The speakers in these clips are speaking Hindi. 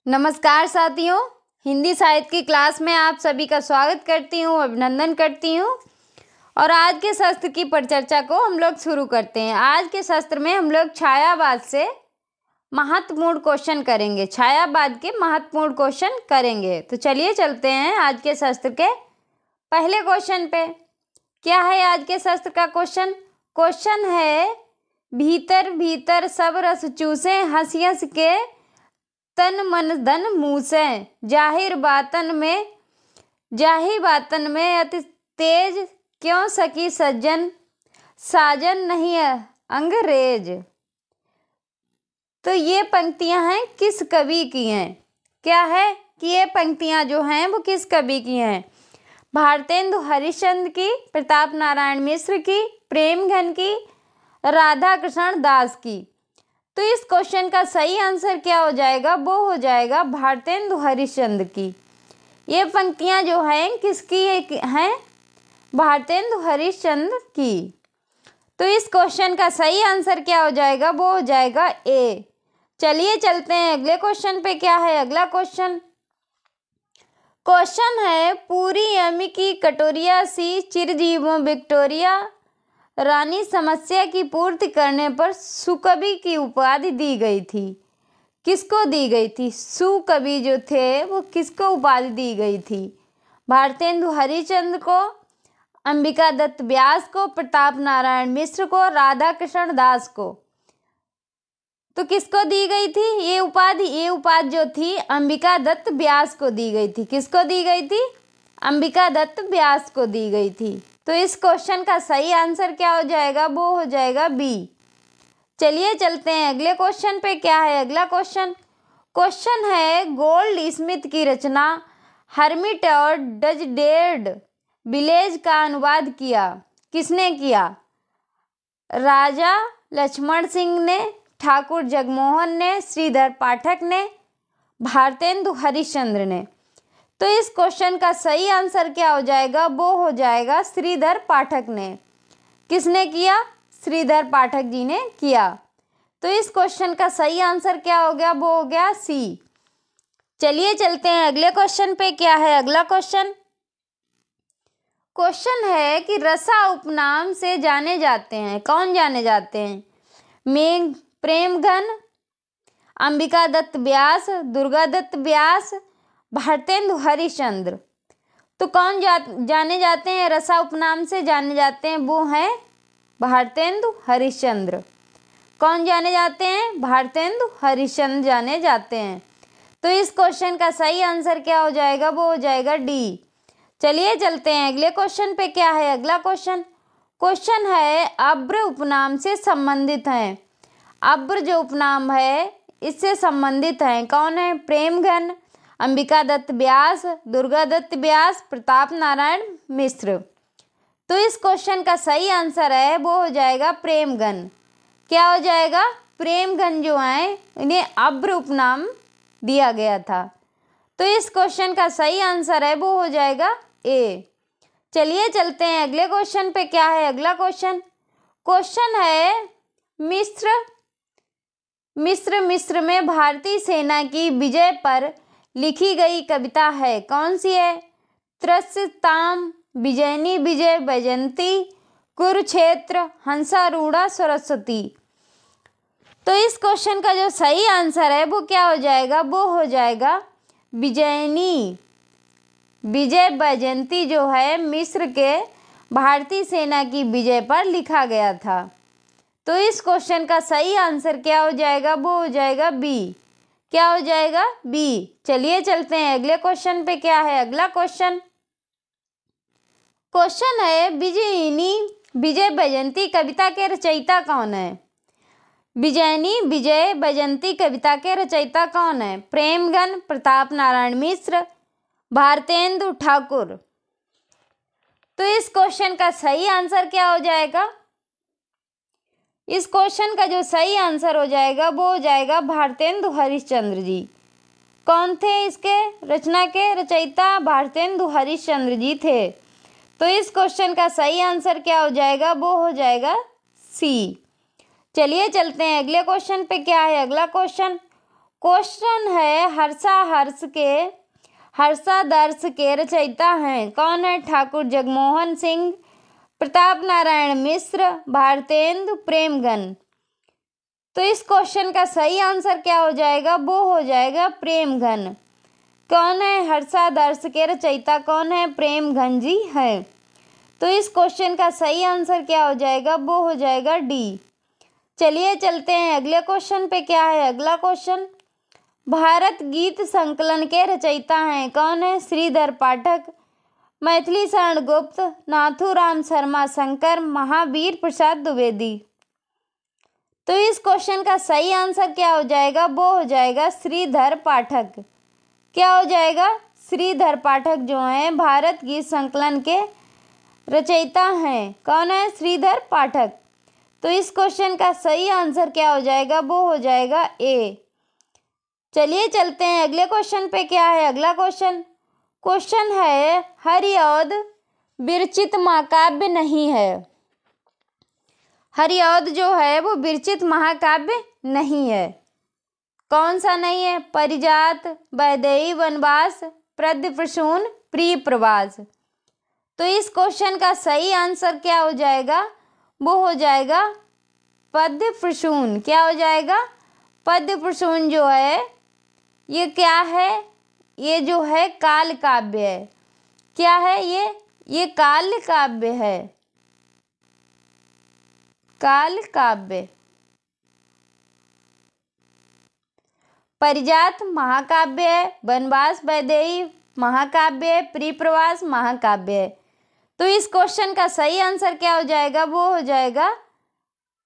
नमस्कार साथियों, हिंदी साहित्य की क्लास में आप सभी का स्वागत करती हूँ, अभिनंदन करती हूँ। और आज के शस्त्र की परिचर्चा को हम लोग शुरू करते हैं। आज के शस्त्र में हम लोग छायावाद से महत्वपूर्ण क्वेश्चन करेंगे, छायावाद के महत्वपूर्ण क्वेश्चन करेंगे। तो चलिए चलते हैं आज के शस्त्र के पहले क्वेश्चन पे। क्या है आज के शस्त्र का क्वेश्चन? क्वेश्चन है, भीतर भीतर सब रस चूसे, हंस हंस के तन मन धन मूसे, जाहिर बातन में अति तेज, क्यों सकी सज्जन, साजन नहीं अंग्रेज। तो ये पंक्तियां हैं किस कवि की हैं? क्या है कि ये पंक्तियां जो हैं वो किस कवि की हैं? भारतेंदु हरिश्चंद्र की, प्रताप नारायण मिश्र की, प्रेमघन की, राधा कृष्ण दास की। तो इस क्वेश्चन का सही आंसर क्या हो जाएगा? वो हो जाएगा भारतेंदु हरिश्चंद्र की। ये पंक्तियां जो हैं किसकी हैं? भारतेंदु हरिश्चंद्र की। तो इस क्वेश्चन का सही आंसर क्या हो जाएगा? वो हो जाएगा ए। चलिए चलते हैं अगले क्वेश्चन पे। क्या है अगला क्वेश्चन? क्वेश्चन है, पूरी यमी की कटोरिया सी, चिरजीवों विक्टोरिया, रानी समस्या की पूर्ति करने पर सुकवि की उपाधि दी गई थी। किसको दी गई थी? सुकवि जो थे वो किसको उपाधि दी गई थी? भारतेंदु हरिश्चंद्र को, अंबिका दत्त व्यास को, प्रताप नारायण मिश्र को, राधा कृष्ण दास को। तो किसको दी गई थी ये उपाधि? ये उपाधि जो थी अंबिका दत्त व्यास को दी गई थी। किसको दी गई थी? अंबिका दत्त व्यास को दी गई थी। तो इस क्वेश्चन का सही आंसर क्या हो जाएगा? वो हो जाएगा बी। चलिए चलते हैं अगले क्वेश्चन पे। क्या है अगला क्वेश्चन? क्वेश्चन है, गोल्ड स्मिथ की रचना हर्मिट और डजडेड विलेज का अनुवाद किया। किसने किया? राजा लक्ष्मण सिंह ने, ठाकुर जगमोहन ने, श्रीधर पाठक ने, भारतेंदु हरिश्चंद्र ने। तो इस क्वेश्चन का सही आंसर क्या हो जाएगा? वो हो जाएगा श्रीधर पाठक ने। किसने किया? श्रीधर पाठक जी ने किया। तो इस क्वेश्चन का सही आंसर क्या हो गया? वो हो गया सी। चलिए चलते हैं अगले क्वेश्चन पे। क्या है अगला क्वेश्चन? क्वेश्चन है कि रसा उपनाम से जाने जाते हैं। कौन जाने जाते हैं? मेघ प्रेमघन, अंबिका दत्त व्यास, दुर्गा दत्त व्यास, भारतेंदु हरिश्चंद्र। तो कौन जाने जाते हैं? रसा उपनाम से जाने जाते हैं, वो हैं भारतेंदु हरिश्चंद्र। कौन जाने जाते हैं? भारतेंदु हरिश्चंद्र जाने जाते हैं। तो इस क्वेश्चन का सही आंसर क्या हो जाएगा? वो हो जाएगा डी। चलिए चलते हैं अगले क्वेश्चन पे। क्या है अगला क्वेश्चन? क्वेश्चन है, अब्र उपनाम से संबंधित हैं। अब्र जो उपनाम है इससे संबंधित हैं। कौन है? प्रेमघन, अंबिका दत्त व्यास, दुर्गा दत्त व्यास, प्रताप नारायण मिश्र। तो इस क्वेश्चन का सही आंसर है वो हो जाएगा प्रेमघन। क्या हो जाएगा? प्रेमघन जो हैं इन्हें अब्र उपनाम दिया गया था। तो इस क्वेश्चन का सही आंसर है वो हो जाएगा ए। चलिए चलते हैं अगले क्वेश्चन पे। क्या है अगला क्वेश्चन? क्वेश्चन है, मिस्र में भारतीय सेना की विजय पर लिखी गई कविता है। कौन सी है? त्रस्ताम, विजयनी विजय वैजयंती, कुरुक्षेत्र, हंसारूढ़ा सरस्वती। तो इस क्वेश्चन का जो सही आंसर है वो क्या हो जाएगा? वो हो जाएगा विजयनी विजय वैजयंती जो है मिस्र के भारतीय सेना की विजय पर लिखा गया था। तो इस क्वेश्चन का सही आंसर क्या हो जाएगा? वो हो जाएगा बी। क्या हो जाएगा? बी। चलिए चलते हैं अगले क्वेश्चन पे। क्या है अगला क्वेश्चन? क्वेश्चन है, विजयिनी विजय वैजयंती कविता के रचयिता कौन है? विजयनी विजय वैजयंती कविता के रचयिता कौन है? प्रेमघन, प्रताप नारायण मिश्र, भारतेंदु ठाकुर। तो इस क्वेश्चन का सही आंसर क्या हो जाएगा? इस क्वेश्चन का जो सही आंसर हो जाएगा वो हो जाएगा भारतेंदु हरिश्चंद्र जी। कौन थे इसके रचना के रचयिता? भारतेंदु हरिश्चंद्र जी थे। तो इस क्वेश्चन का सही आंसर क्या हो जाएगा? वो हो जाएगा सी। चलिए चलते हैं अगले क्वेश्चन पे। क्या है अगला क्वेश्चन? क्वेश्चन है हर्षादर्श के रचयिता हैं कौन है? ठाकुर जगमोहन सिंह, प्रताप नारायण मिश्र, भारतेंदु प्रेमगन। तो इस क्वेश्चन का सही आंसर क्या हो जाएगा? वो हो जाएगा प्रेमगन। कौन है हर्षादर्श के रचयिता? कौन है? प्रेमगन जी है। तो इस क्वेश्चन का सही आंसर क्या हो जाएगा? वो हो जाएगा डी। चलिए चलते हैं अगले क्वेश्चन पे। क्या है अगला क्वेश्चन? भारत गीत संकलन के रचयिता हैं कौन है? श्रीधर पाठक, मैथिली शरण गुप्त, नाथूराम शर्मा शंकर, महावीर प्रसाद द्विवेदी। तो इस क्वेश्चन का सही आंसर क्या हो जाएगा? वो हो जाएगा श्रीधर पाठक। क्या हो जाएगा? श्रीधर पाठक जो हैं भारत गीत संकलन के रचयिता हैं। कौन है? श्रीधर पाठक। तो इस क्वेश्चन का सही आंसर क्या हो जाएगा? वो हो जाएगा ए। चलिए चलते हैं अगले क्वेश्चन पे। क्या है अगला क्वेश्चन? क्वेश्चन है हरिऔध विरचित महाकाव्य नहीं है। हरिऔध जो है वो विरचित महाकाव्य नहीं है। कौन सा नहीं है? परिजात, वैदेही वनवास, पद्मप्रसून, प्रिय प्रवास। तो इस क्वेश्चन का सही आंसर क्या हो जाएगा? वो हो जाएगा पद्मप्रसून। क्या हो जाएगा? पद्मप्रसून जो है ये क्या है? ये जो है काल काव्य है। क्या है ये काल काव्य है। काल काव्य। परिजात महाकाव्य है, वनवास वैदेही महाकाव्य है, प्रिय प्रवास महाकाव्य है। तो इस क्वेश्चन का सही आंसर क्या हो जाएगा? वो हो जाएगा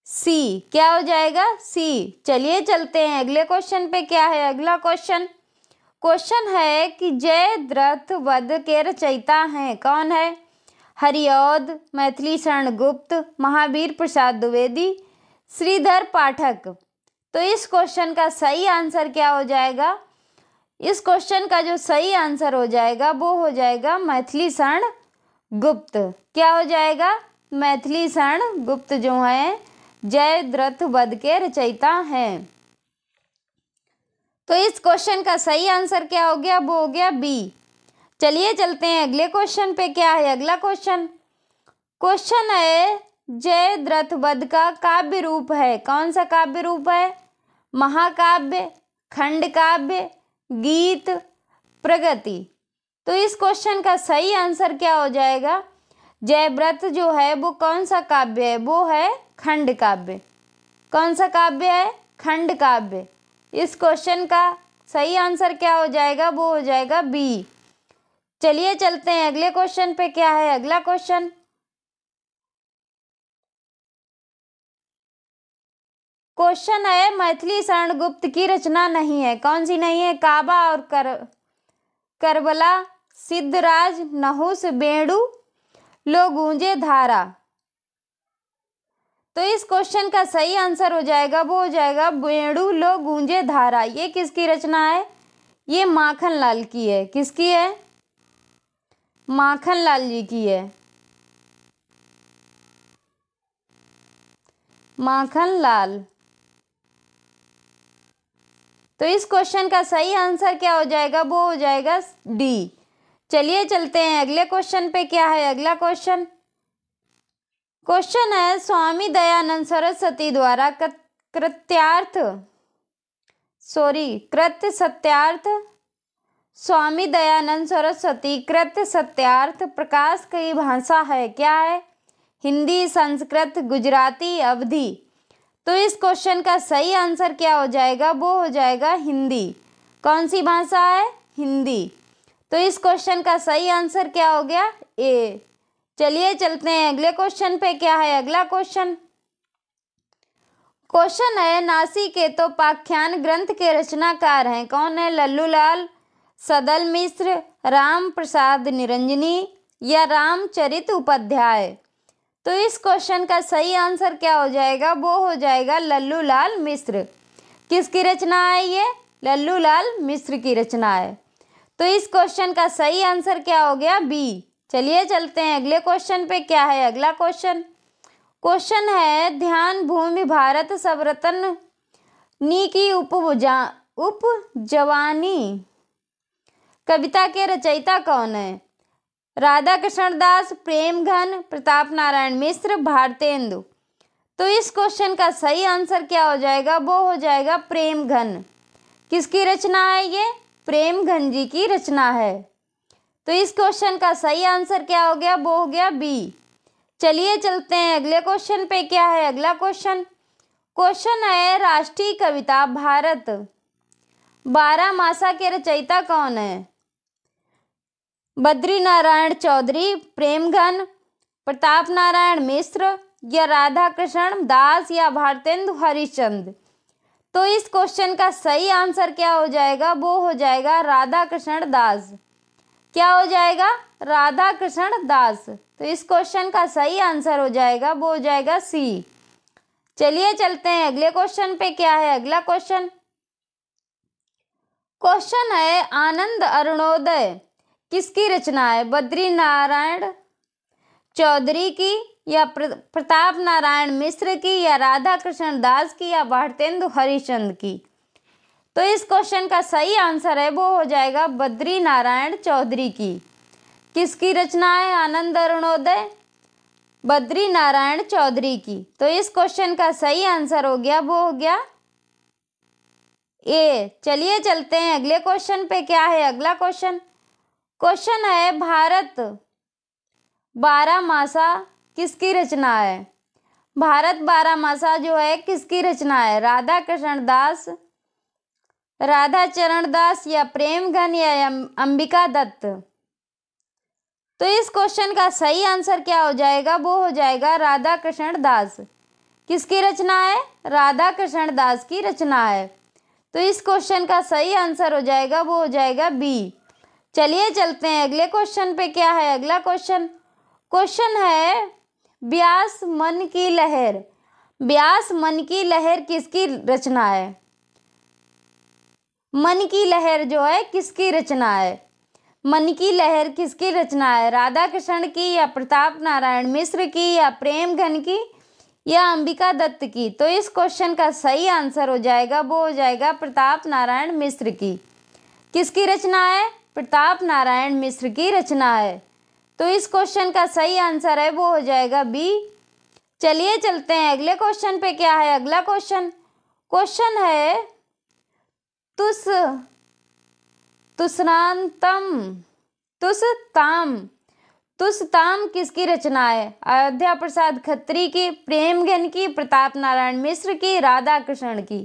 सी। क्या हो जाएगा? सी। चलिए चलते हैं अगले क्वेश्चन पे। क्या है अगला क्वेश्चन? क्वेश्चन है कि जयद्रथ वध के रचयिता हैं कौन है? हरिऔध, मैथिली शरण गुप्त, महावीर प्रसाद द्विवेदी, श्रीधर पाठक। तो इस क्वेश्चन का सही आंसर क्या हो जाएगा? इस क्वेश्चन का जो सही आंसर हो जाएगा वो हो जाएगा मैथिली शरण गुप्त। क्या हो जाएगा? मैथिली शरण गुप्त जो है जयद्रथ वध के रचयिता हैं। तो इस क्वेश्चन का सही आंसर क्या हो गया? वो हो गया बी। चलिए चलते हैं अगले क्वेश्चन पे। क्या है अगला क्वेश्चन? क्वेश्चन है जयद्रथ वध का काव्य रूप है कौन सा काव्य रूप है? महाकाव्य, खंड काव्य, गीत, प्रगति। तो इस क्वेश्चन का सही आंसर क्या हो जाएगा? जयद्रथ जो है वो कौन सा काव्य है? वो है खंड काव्य। कौन सा काव्य है? खंड काव्य। इस क्वेश्चन का सही आंसर क्या हो जाएगा? वो हो जाएगा बी। चलिए चलते हैं अगले क्वेश्चन पे। क्या है अगला क्वेश्चन? क्वेश्चन है मैथिली शरण गुप्त की रचना नहीं है। कौन सी नहीं है? काबा और करबला, सिद्धराज, नहुस, बेणु, लो गूंजे धारा। तो इस क्वेश्चन का सही आंसर हो जाएगा वो हो जाएगा बेणु लो गूंजे धारा। ये किसकी रचना है? ये माखनलाल की है। किसकी है? माखनलाल जी की है। माखनलाल। तो इस क्वेश्चन का सही आंसर क्या हो जाएगा? वो हो जाएगा डी। चलिए चलते हैं अगले क्वेश्चन पे। क्या है अगला क्वेश्चन? क्वेश्चन है स्वामी दयानंद सरस्वती द्वारा कृत सत्यार्थ स्वामी दयानंद सरस्वती कृत सत्यार्थ प्रकाश की भाषा है। क्या है? हिंदी, संस्कृत, गुजराती, अवधी। तो इस क्वेश्चन का सही आंसर क्या हो जाएगा? वो हो जाएगा हिंदी। कौन सी भाषा है? हिंदी। तो इस क्वेश्चन का सही आंसर क्या हो गया? ए। चलिए चलते हैं अगले क्वेश्चन पे। क्या है अगला क्वेश्चन? क्वेश्चन है नासिकेतोपाख्यान ग्रंथ के रचनाकार हैं कौन है? लल्लूलाल, सदल मिश्र, राम प्रसाद निरंजनी या रामचरित उपाध्याय। तो इस क्वेश्चन का सही आंसर क्या हो जाएगा? वो हो जाएगा लल्लूलाल मिश्र। किसकी रचना है ये? लल्लूलाल मिश्र की रचना है। तो इस क्वेश्चन का सही आंसर क्या हो गया? बी। चलिए चलते हैं अगले क्वेश्चन पे। क्या है अगला क्वेश्चन? क्वेश्चन है ध्यान भूमि भारत सबरतन नी की उपजवानी कविता के रचयिता कौन है? राधा कृष्ण दास, प्रेमघन, प्रताप नारायण मिश्र, भारतेंदु। तो इस क्वेश्चन का सही आंसर क्या हो जाएगा? वो हो जाएगा प्रेमघन। किसकी रचना है ये? प्रेमघन जी की रचना है। तो इस क्वेश्चन का सही आंसर क्या हो गया? वो हो गया बी। चलिए चलते हैं अगले क्वेश्चन पे। क्या है अगला क्वेश्चन? क्वेश्चन है राष्ट्रीय कविता भारत बारहमासा के रचयिता कौन है? बद्री नारायण चौधरी, प्रेमघन, प्रताप नारायण मिश्र, या राधा कृष्ण दास, या भारतेंदु हरिश्चंद्र। तो इस क्वेश्चन का सही आंसर क्या हो जाएगा? वो हो जाएगा राधा कृष्ण दास। क्या हो जाएगा? राधा कृष्ण दास। तो इस क्वेश्चन का सही आंसर हो जाएगा, वो हो जाएगा सी। चलिए चलते हैं अगले क्वेश्चन पे। क्या है अगला क्वेश्चन? क्वेश्चन है आनंद अरुणोदय किसकी रचना है? बद्री नारायण चौधरी की, या प्रताप नारायण मिश्र की, या राधा कृष्ण दास की, या भारतेंदु हरिश्चंद्र की। तो इस क्वेश्चन का सही आंसर है, वो हो जाएगा बद्री नारायण चौधरी की। किसकी रचना है आनंद अरुणोदय? बद्री नारायण चौधरी की। तो इस क्वेश्चन का सही आंसर हो गया, वो हो गया ए। चलिए चलते हैं अगले क्वेश्चन पे। क्या है अगला क्वेश्चन? क्वेश्चन है भारत बारहमासा किसकी रचना है? भारत बारहमासा जो है किसकी रचना है? राधा कृष्ण दास, राधा चरण दास, या प्रेमघन, या अंबिका दत्त। तो इस क्वेश्चन का सही आंसर क्या हो जाएगा? वो हो जाएगा राधा कृष्ण दास। किसकी रचना है? राधा कृष्ण दास की रचना है। तो इस क्वेश्चन का सही आंसर हो जाएगा, वो हो जाएगा बी। चलिए चलते हैं अगले क्वेश्चन पे। क्या है अगला क्वेश्चन? क्वेश्चन है व्यास मन की लहर। व्यास मन की लहर किसकी रचना है? मन की लहर जो है किसकी रचना है? मन की लहर किसकी रचना है? राधा कृष्ण की, या प्रताप नारायण मिश्र की, या प्रेमघन की, या अंबिका दत्त की। तो इस क्वेश्चन का सही आंसर हो जाएगा, वो हो जाएगा प्रताप नारायण मिश्र की। किसकी रचना है? प्रताप नारायण मिश्र की रचना है। तो इस क्वेश्चन का सही आंसर है, वो हो जाएगा बी। चलिए चलते हैं अगले क्वेश्चन पे। क्या है अगला क्वेश्चन? क्वेश्चन है तुसताम किसकी रचना है? अयोध्या प्रसाद खत्री की, प्रेमघन की, प्रताप नारायण मिश्र की, राधा कृष्ण की।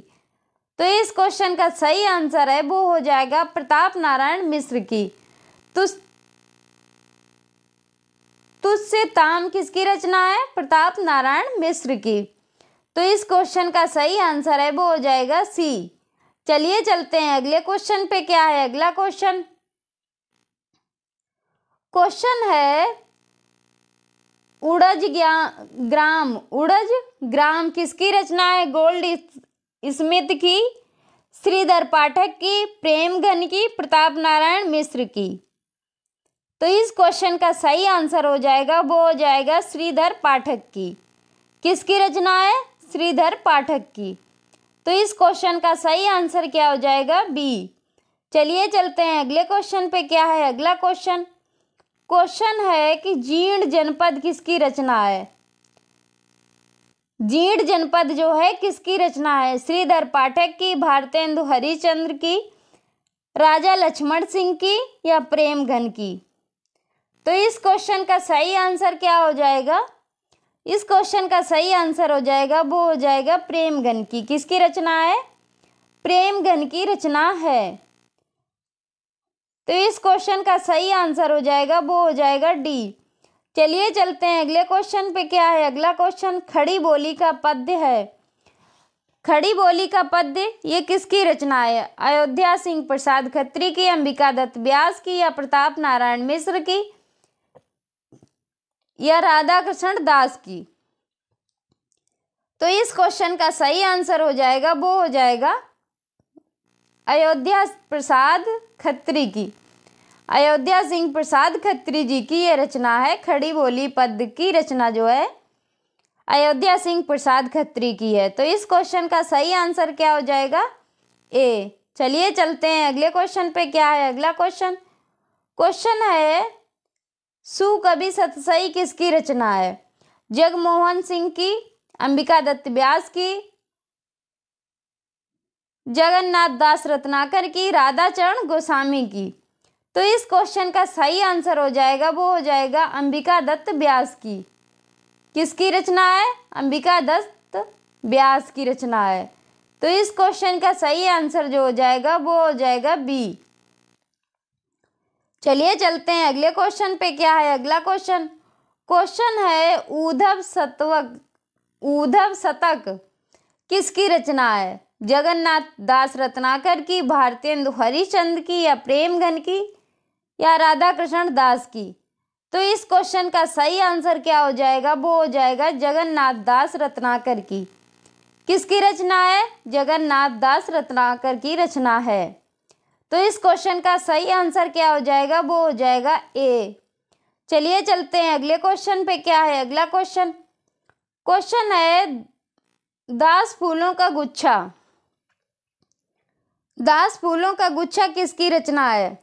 तो इस क्वेश्चन का सही आंसर है, वो हो जाएगा प्रताप नारायण मिश्र की। तुझसे ताम किसकी रचना है? प्रताप नारायण मिश्र की। तो इस क्वेश्चन का सही आंसर है, वो हो जाएगा सी। चलिए चलते हैं अगले क्वेश्चन पे। क्या है अगला क्वेश्चन? क्वेश्चन है उड़ज ग्राम किसकी रचना है? गोल्ड स्मिथ की, श्रीधर पाठक की, प्रेमघन की, प्रताप नारायण मिश्र की। तो इस क्वेश्चन का सही आंसर हो जाएगा, वो हो जाएगा श्रीधर पाठक की। किसकी रचना है? श्रीधर पाठक की। तो इस क्वेश्चन का सही आंसर क्या हो जाएगा? बी। चलिए चलते हैं अगले क्वेश्चन पे। क्या है अगला क्वेश्चन? क्वेश्चन है कि जीर्ण जनपद किसकी रचना है? जीर्ण जनपद जो है किसकी रचना है? श्रीधर पाठक की, भारतेंदु हरिश्चंद्र की, राजा लक्ष्मण सिंह की, या प्रेमघन की। तो इस क्वेश्चन का सही आंसर क्या हो जाएगा? इस क्वेश्चन का सही आंसर हो जाएगा, वो हो जाएगा प्रेमघन की। किसकी रचना है? प्रेमघन की रचना है। तो इस क्वेश्चन का सही आंसर हो जाएगा, वो हो जाएगा डी। चलिए चलते हैं अगले क्वेश्चन पे। क्या है अगला क्वेश्चन? खड़ी बोली का पद्य है। खड़ी बोली का पद्य ये किसकी रचना है? अयोध्या सिंह प्रसाद खत्री की, अंबिका दत्त व्यास की, या प्रताप नारायण मिश्र की, या राधा कृष्ण दास की। तो इस क्वेश्चन का सही आंसर हो जाएगा, वो हो जाएगा अयोध्या प्रसाद खत्री की। अयोध्या सिंह प्रसाद खत्री जी की ये रचना है। खड़ी बोली पद्य की रचना जो है अयोध्या सिंह प्रसाद खत्री की है। तो इस क्वेश्चन का सही आंसर क्या हो जाएगा? ए। चलिए चलते हैं अगले क्वेश्चन पे। क्या है अगला क्वेश्चन? क्वेश्चन है सुकवि सतसई किसकी रचना है? जगमोहन सिंह की, अंबिका दत्त व्यास की, जगन्नाथ दास रत्नाकर की, राधाचरण गोस्वामी की। तो इस क्वेश्चन का सही आंसर हो जाएगा, वो हो जाएगा अंबिका दत्त व्यास की। किसकी रचना है? अंबिका दत्त व्यास की रचना है। तो इस क्वेश्चन का सही आंसर जो हो जाएगा वो हो जाएगा बी। चलिए चलते हैं अगले क्वेश्चन पे। क्या है अगला क्वेश्चन? क्वेश्चन है ऊधव शतक किसकी रचना है? जगन्नाथ दास रत्नाकर की, भारतेंदु हरिश्चंद्र की, या प्रेमघन की, या राधा कृष्ण दास की। तो इस क्वेश्चन का सही आंसर क्या हो जाएगा? वो हो जाएगा जगन्नाथ दास रत्नाकर की। किसकी रचना है? जगन्नाथ दास रत्नाकर की रचना है। तो इस क्वेश्चन का सही आंसर क्या हो जाएगा? वो हो जाएगा ए। चलिए चलते हैं अगले क्वेश्चन पे। क्या है अगला क्वेश्चन? क्वेश्चन है दास फूलों का गुच्छा। दास फूलों का गुच्छा किसकी रचना है?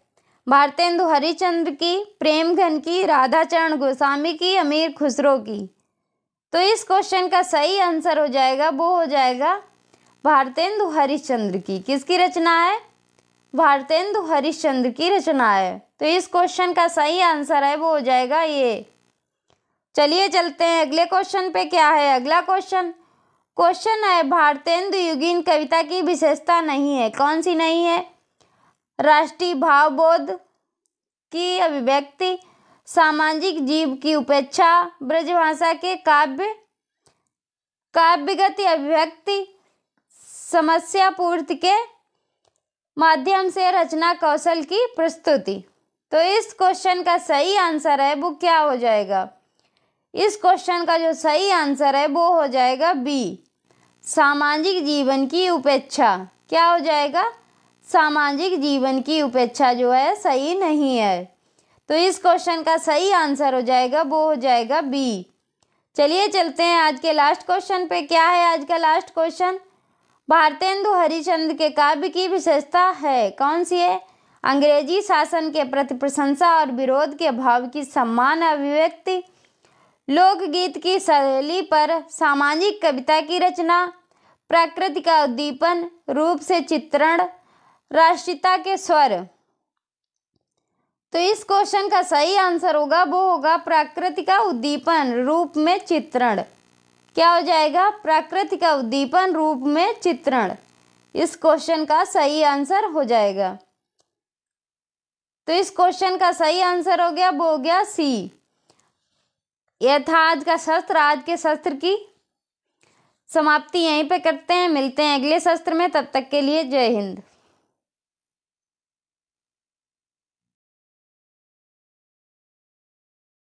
भारतेंदु हरिश्चंद्र की, प्रेमघन की, राधाचरण गोस्वामी की, अमीर खुसरो की। तो इस क्वेश्चन का सही आंसर हो जाएगा, वो हो जाएगा भारतेंदु हरिश्चंद्र की। किसकी रचना है? भारतेंदु हरिश्चंद्र की रचना है। तो इस क्वेश्चन का सही आंसर है वो हो जाएगा ये। चलिए चलते हैं अगले क्वेश्चन पे। क्या है अगला क्वेश्चन? क्वेश्चन है भारतेंदु युगीन कविता की विशेषता नहीं है। कौन सी नहीं है? राष्ट्रीय भावबोध की अभिव्यक्ति, सामाजिक जीव की उपेक्षा, ब्रजभाषा के काव्यगति अभिव्यक्ति, समस्या पूर्ति के माध्यम से रचना कौशल की प्रस्तुति। तो इस क्वेश्चन का सही आंसर है वो क्या हो जाएगा? इस क्वेश्चन का जो सही आंसर है वो हो जाएगा बी, सामाजिक जीवन की उपेक्षा। क्या हो जाएगा? सामाजिक जीवन की उपेक्षा जो है सही नहीं है। तो इस क्वेश्चन का सही आंसर हो जाएगा वो हो जाएगा बी। चलिए चलते हैं आज के लास्ट क्वेश्चन पे। क्या है आज का लास्ट क्वेश्चन? भारतेंदु हरिश्चंद्र के काव्य की विशेषता है। कौन सी है? अंग्रेजी शासन के प्रति प्रशंसा और विरोध के भाव की सम्मान अभिव्यक्ति, लोकगीत की शैली पर सामाजिक कविता की रचना, प्रकृति का उद्दीपन, रूप से चित्रण, राष्ट्रीयता के स्वर। तो इस क्वेश्चन का सही आंसर होगा वो होगा प्रकृति का उद्दीपन रूप में चित्रण। क्या हो जाएगा? प्रकृति का उद्दीपन रूप में चित्रण। इस क्वेश्चन का सही आंसर हो जाएगा। तो इस क्वेश्चन का सही आंसर हो गया वो हो गया सी। यह था आज का शस्त्र। आज के शस्त्र की समाप्ति यहीं पे करते हैं। मिलते हैं अगले शस्त्र में। तब तक के लिए जय हिंद।